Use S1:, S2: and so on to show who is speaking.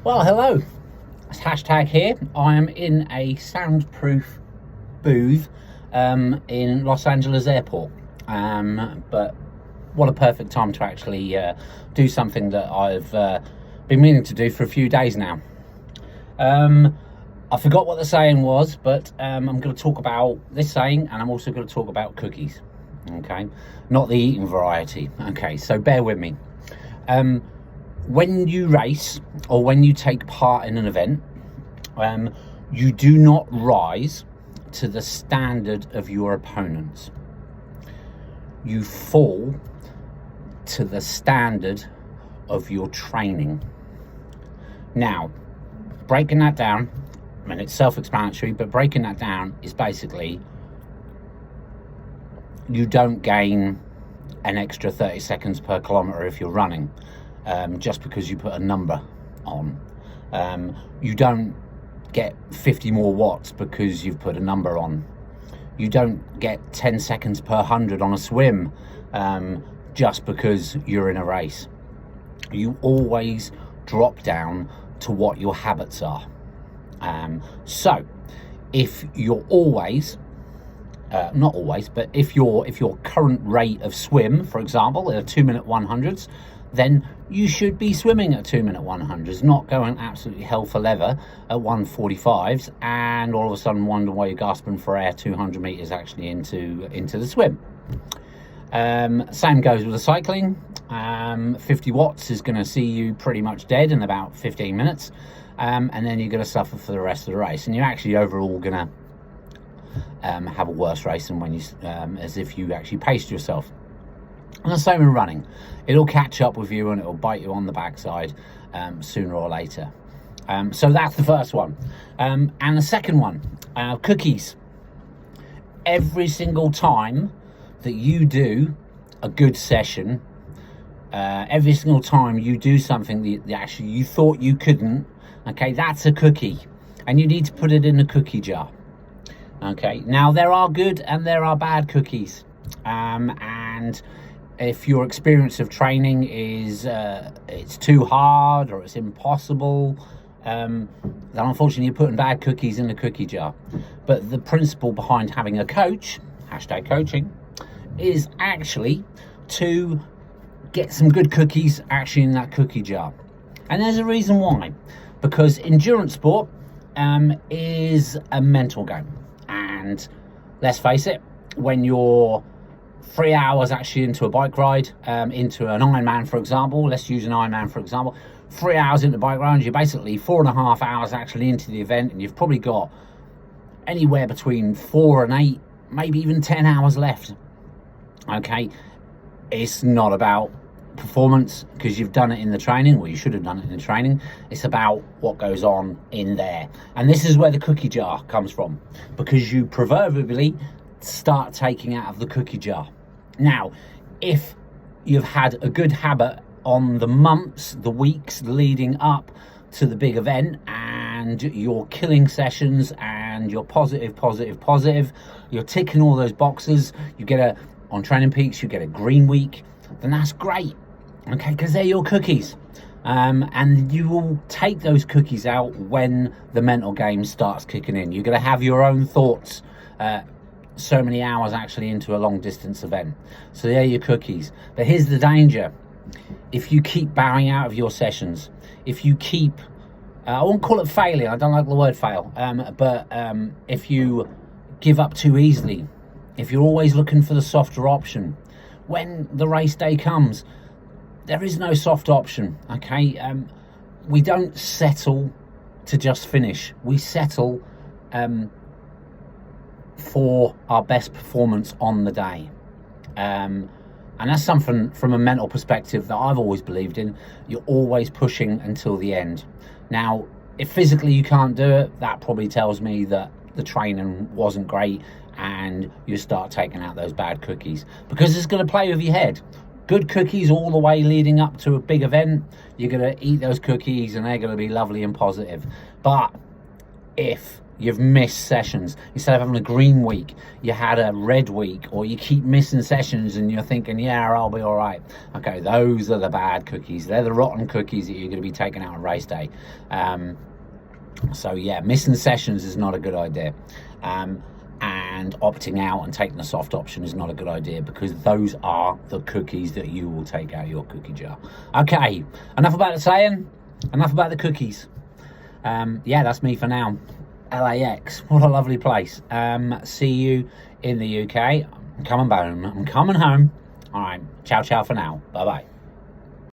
S1: Well, hello. It's hashtag here. I am in a soundproof booth in Los Angeles Airport. But what a perfect time to actually do something that I've been meaning to do for a few days now. I forgot what the saying was, but I'm going to talk about this saying, and I'm also going to talk about cookies. Okay, not the eating variety. Okay, so bear with me. When you race or when you take part in an event, you do not rise to the standard of your opponents. You fall to the standard of your training. Now, breaking that down, I mean, it's self-explanatory, but breaking that down is basically you don't gain an extra 30 seconds per kilometre if you're running just because you put a number on. You don't get 50 more watts because you've put a number on. You don't get 10 seconds per 100 on a swim just because you're in a race. You always drop down to what your habits are. So if you're always not always, but if your current rate of swim, for example, at a 2-minute 100s, then you should be swimming at 2-minute 100s, not going absolutely hell for leather at 1:45s and all of a sudden wonder why you're gasping for air 200 meters actually into the swim. Same goes with the cycling. 50 watts is going to see you pretty much dead in about 15 minutes, and then you're going to suffer for the rest of the race, and you're actually overall going to have a worse race than when you as if you actually paced yourself. And the same with running. It'll catch up with you and it'll bite you on the backside sooner or later. So that's the first one. And the second one, cookies. Every single time that you do a good session, every single time you do something that actually you thought you couldn't, okay, that's a cookie. And you need to put it in a cookie jar. Okay, now there are good and there are bad cookies, and if your experience of training is it's too hard or it's impossible, then unfortunately you're putting bad cookies in the cookie jar. But the principle behind having a coach, hashtag coaching, is actually to get some good cookies actually in that cookie jar. And there's a reason why, because endurance sport is a mental game. And let's face it, when you're 3 hours actually into a bike ride, into an Ironman, for example, let's use an Ironman, for example, 3 hours into the bike ride, you're basically 4.5 hours actually into the event, and you've probably got anywhere between 4 and 8, maybe even 10 hours left. Okay, it's not about performance because you've done it in the training, or you should have done it in the training. It's about what goes on in there, and this is where the cookie jar comes from, because you proverbially start taking out of the cookie jar. Now, if you've had a good habit on the months, the weeks leading up to the big event, and you're killing sessions and you're positive, you're ticking all those boxes, you get on Training Peaks you get a green week, then that's great. Okay, because they're your cookies, and you will take those cookies out when the mental game starts kicking in. You're going to have your own thoughts so many hours actually into a long distance event, so they're your cookies. But here's the danger: if you keep bowing out of your sessions, if you keep I won't call it failing, I don't like the word fail, but if you give up too easily, if you're always looking for the softer option, when the race day comes, there is no soft option. Okay, we don't settle to just finish. We settle for our best performance on the day, and that's something from a mental perspective that I've always believed in. You're always pushing until the end. Now, if physically you can't do it, that probably tells me that the training wasn't great, and you start taking out those bad cookies, because it's going to play with your head. Good cookies all the way leading up to a big event, you're going to eat those cookies and they're going to be lovely and positive. But if you've missed sessions. Instead of having a green week, you had a red week, or you keep missing sessions and you're thinking, yeah, I'll be all right. Okay, those are the bad cookies. They're the rotten cookies that you're going to be taking out on race day. So yeah, missing sessions is not a good idea. And opting out and taking the soft option is not a good idea, because those are the cookies that you will take out of your cookie jar. Okay, enough about the saying, enough about the cookies. Yeah, that's me for now. LAX, what a lovely place. See you in the UK. I'm coming home. All right, ciao for now. Bye bye.